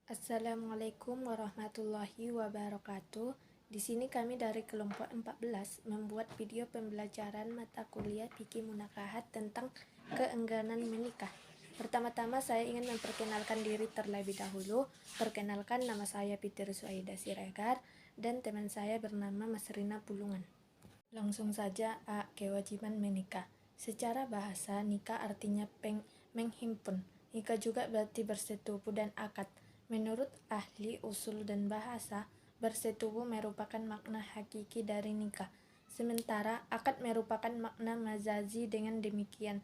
Assalamualaikum warahmatullahi wabarakatuh. Di sini kami dari kelompok 14 membuat video pembelajaran mata kuliah Fikih Munakahat tentang keengganan menikah. Pertama-tama saya ingin memperkenalkan diri terlebih dahulu. Perkenalkan, nama saya Fitri Suhaida Siregar dan teman saya bernama Mas Rina Pulungan. Langsung saja, A. Kewajiban menikah. Secara bahasa, nikah artinya menghimpun. Nikah juga berarti bersetubuh dan akad. Menurut ahli usul dan bahasa, bersetubuh merupakan makna hakiki dari nikah. Sementara akad merupakan makna majazi. Dengan demikian,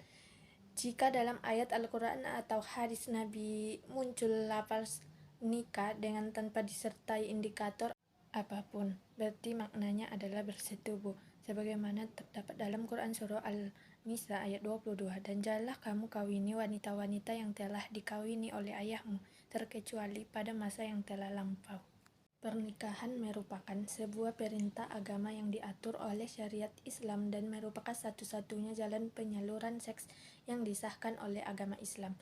jika dalam ayat Al-Quran atau hadis Nabi muncul lafaz nikah dengan tanpa disertai indikator apapun, berarti maknanya adalah bersetubuh. Sebagaimana terdapat dalam Quran Surah Al-Nisa ayat 22, dan janganlah kamu kawini wanita-wanita yang telah dikawini oleh ayahmu, terkecuali pada masa yang telah lampau. Pernikahan merupakan sebuah perintah agama yang diatur oleh syariat Islam dan merupakan satu-satunya jalan penyaluran seks yang disahkan oleh agama Islam.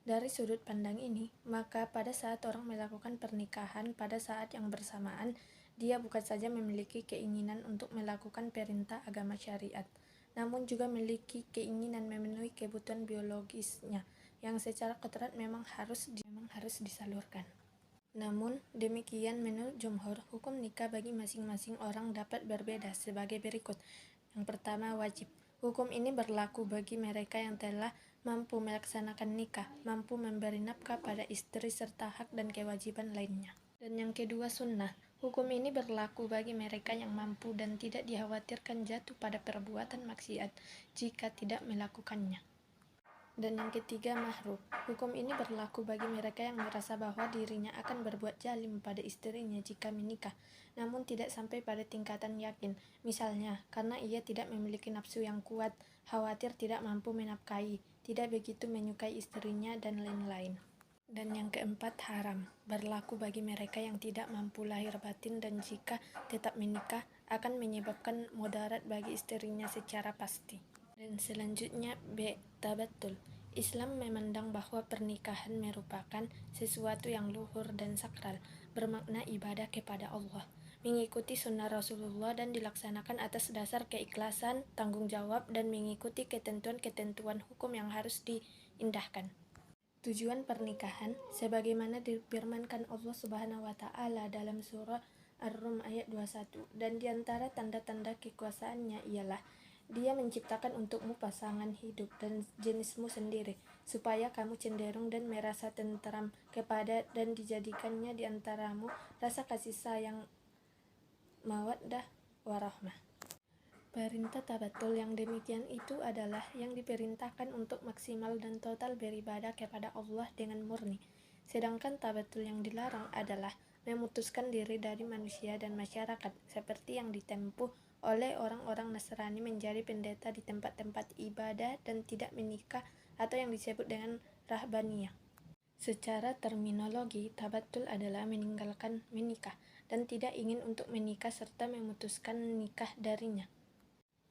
Dari sudut pandang ini, maka pada saat orang melakukan pernikahan pada saat yang bersamaan, dia bukan saja memiliki keinginan untuk melakukan perintah agama syariat, namun juga memiliki keinginan memenuhi kebutuhan biologisnya yang secara kodrat memang harus disalurkan. Namun demikian, menurut jumhur, hukum nikah bagi masing-masing orang dapat berbeda sebagai berikut. Yang pertama, wajib. Hukum ini berlaku bagi mereka yang telah mampu melaksanakan nikah, mampu memberi nafkah pada istri serta hak dan kewajiban lainnya. Dan yang kedua, sunnah. Hukum ini berlaku bagi mereka yang mampu dan tidak dikhawatirkan jatuh pada perbuatan maksiat jika tidak melakukannya. Dan yang ketiga, mahrum. Hukum ini berlaku bagi mereka yang merasa bahwa dirinya akan berbuat zalim pada istrinya jika menikah, namun tidak sampai pada tingkatan yakin. Misalnya, karena ia tidak memiliki nafsu yang kuat, khawatir tidak mampu menafkahi, tidak begitu menyukai istrinya, dan lain-lain. Dan yang keempat, haram. Berlaku bagi mereka yang tidak mampu lahir batin dan jika tetap menikah akan menyebabkan mudarat bagi istrinya secara pasti. Dan selanjutnya, B. Tabattul. Islam memandang bahwa pernikahan merupakan sesuatu yang luhur dan sakral, bermakna ibadah kepada Allah, mengikuti sunnah Rasulullah dan dilaksanakan atas dasar keikhlasan, tanggung jawab, dan mengikuti ketentuan-ketentuan hukum yang harus diindahkan. Tujuan pernikahan, sebagaimana difirmankan Allah Subhanahu wa Ta'ala dalam surah Ar-Rum ayat 21, dan diantara tanda-tanda kekuasaannya ialah Dia menciptakan untukmu pasangan hidup dan jenismu sendiri, supaya kamu cenderung dan merasa tenteram kepada dan dijadikannya di antaramu rasa kasih sayang, mawaddah, warahmah. Perintah tabatul yang demikian itu adalah yang diperintahkan untuk maksimal dan total beribadah kepada Allah dengan murni. Sedangkan tabatul yang dilarang adalah memutuskan diri dari manusia dan masyarakat, seperti yang ditempuh oleh orang-orang Nasrani menjadi pendeta di tempat-tempat ibadah dan tidak menikah atau yang disebut dengan rahbaniyah. Secara terminologi, tabatul adalah meninggalkan menikah dan tidak ingin untuk menikah serta memutuskan nikah darinya.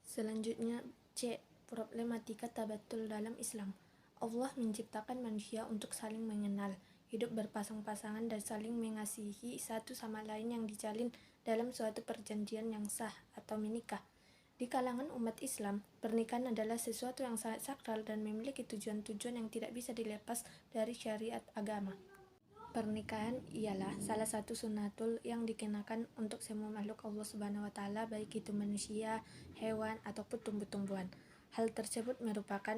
Selanjutnya, C. Problematika tabatul dalam Islam. Allah menciptakan manusia untuk saling mengenal, hidup berpasang-pasangan dan saling mengasihi satu sama lain yang dijalin dalam suatu perjanjian yang sah atau menikah. Di kalangan umat Islam, pernikahan adalah sesuatu yang sangat sakral dan memiliki tujuan-tujuan yang tidak bisa dilepas dari syariat agama. Pernikahan ialah salah satu sunnatul yang dikenakan untuk semua makhluk Allah Subhanahu wa Ta'ala, baik itu manusia, hewan, ataupun tumbuh-tumbuhan. Hal tersebut merupakan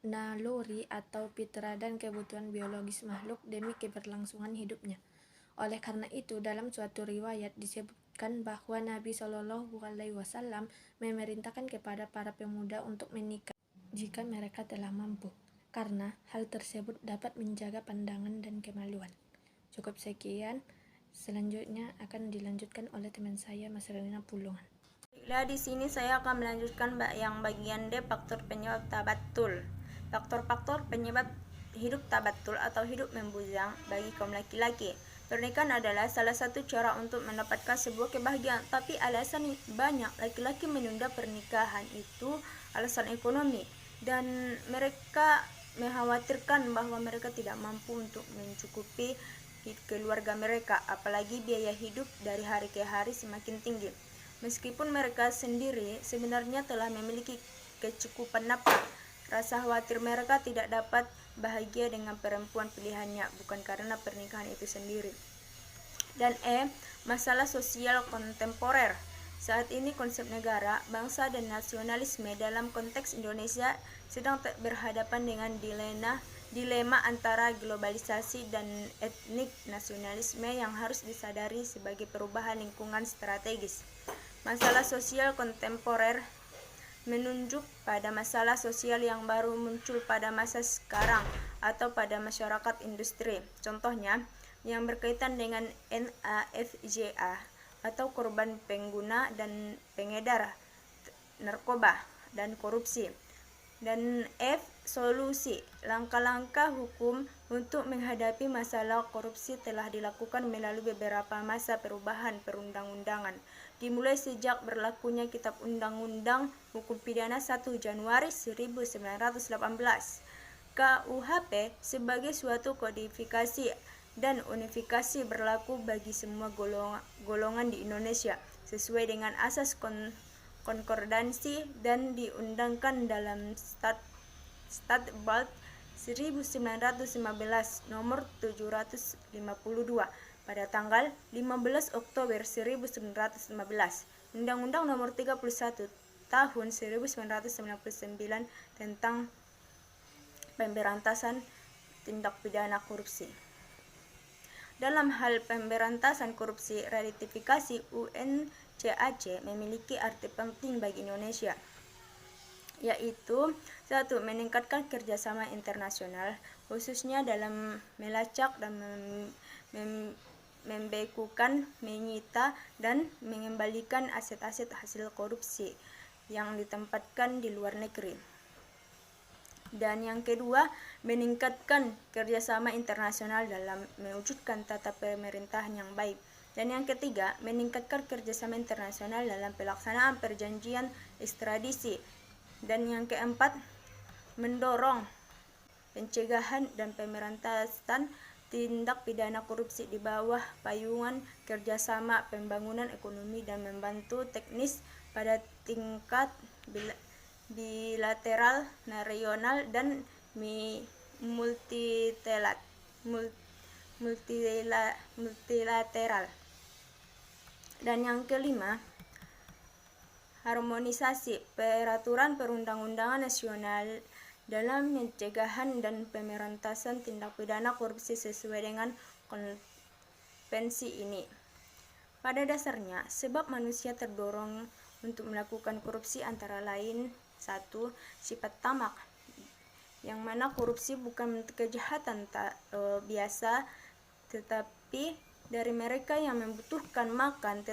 naluri atau fitrah dan kebutuhan biologis makhluk demi keberlangsungan hidupnya. Oleh karena itu, dalam suatu riwayat disebutkan bahwa Nabi Shallallahu Alaihi Wasallam memerintahkan kepada para pemuda untuk menikah jika mereka telah mampu, karena hal tersebut dapat menjaga pandangan dan kemaluan. Cukup sekian, selanjutnya akan dilanjutkan oleh teman saya Mas Rina Pulungan. Di sini saya akan melanjutkan yang bagian D, faktor penyebab tabatul. Faktor-faktor penyebab hidup tabatul atau hidup membujang bagi kaum laki-laki. Pernikahan adalah salah satu cara untuk mendapatkan sebuah kebahagiaan, tapi alasan banyak laki-laki menunda pernikahan itu alasan ekonomi, dan mereka mengkhawatirkan bahwa mereka tidak mampu untuk mencukupi keluarga mereka, apalagi biaya hidup dari hari ke hari semakin tinggi. Meskipun mereka sendiri sebenarnya telah memiliki kecukupan nafkah, rasa khawatir mereka tidak dapat bahagia dengan perempuan pilihannya, bukan karena pernikahan itu sendiri. Dan masalah sosial kontemporer. Saat ini konsep negara, bangsa, dan nasionalisme dalam konteks Indonesia sedang berhadapan dengan dilema antara globalisasi dan etnik nasionalisme yang harus disadari sebagai perubahan lingkungan strategis. Masalah sosial kontemporer menunjuk pada masalah sosial yang baru muncul pada masa sekarang atau pada masyarakat industri. Contohnya, yang berkaitan dengan NAFJA atau korban pengguna dan pengedar narkoba dan korupsi. Dan F. Solusi. Langkah-langkah hukum untuk menghadapi masalah korupsi telah dilakukan melalui beberapa masa perubahan perundang-undangan, dimulai sejak berlakunya Kitab Undang-Undang Hukum Pidana 1 Januari 1918 KUHP sebagai suatu kodifikasi dan unifikasi berlaku bagi semua golongan di Indonesia sesuai dengan asas konkordansi dan diundangkan dalam Statbald 1915 nomor 752 pada tanggal 15 Oktober 1915, Undang-Undang nomor 31 tahun 1999 tentang pemberantasan tindak pidana korupsi. Dalam hal pemberantasan korupsi, ratifikasi UNCAC memiliki arti penting bagi Indonesia, yaitu 1. Meningkatkan kerjasama internasional, khususnya dalam melacak dan membekukan, menyita, dan mengembalikan aset-aset hasil korupsi yang ditempatkan di luar negeri. Dan yang kedua, meningkatkan kerjasama internasional dalam mewujudkan tata pemerintahan yang baik. Dan yang ketiga, meningkatkan kerjasama internasional dalam pelaksanaan perjanjian ekstradisi. Dan yang keempat, mendorong pencegahan dan pemberantasan tindak pidana korupsi di bawah payungan kerjasama pembangunan ekonomi dan membantu teknis pada tingkat bilateral, regional, dan multilateral. Dan yang kelima, harmonisasi peraturan perundang-undangan nasional dalam pencegahan dan pemberantasan tindak pidana korupsi sesuai dengan konvensi ini. Pada dasarnya, sebab manusia terdorong untuk melakukan korupsi antara lain 1. Sifat tamak, yang mana korupsi bukan kejahatan biasa, tetapi dari mereka yang membutuhkan makan,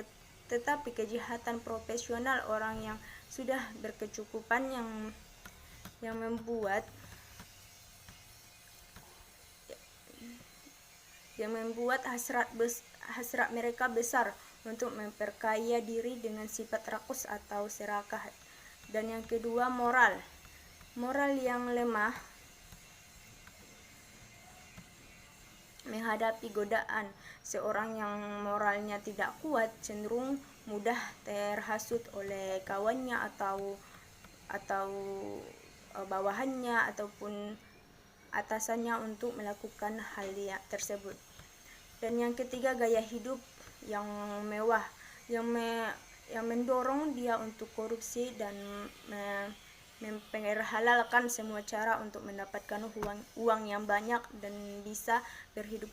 tetapi kejahatan profesional orang yang sudah berkecukupan yang membuat hasrat mereka besar untuk memperkaya diri dengan sifat rakus atau serakah. Dan yang kedua, moral yang lemah menghadapi godaan. Seorang yang moralnya tidak kuat cenderung mudah terhasut oleh kawannya atau bawahannya ataupun atasannya untuk melakukan hal tersebut. Dan yang ketiga, gaya hidup yang mewah yang mendorong dia untuk korupsi dan memperhalalkan semua cara untuk mendapatkan uang yang banyak dan bisa berhidup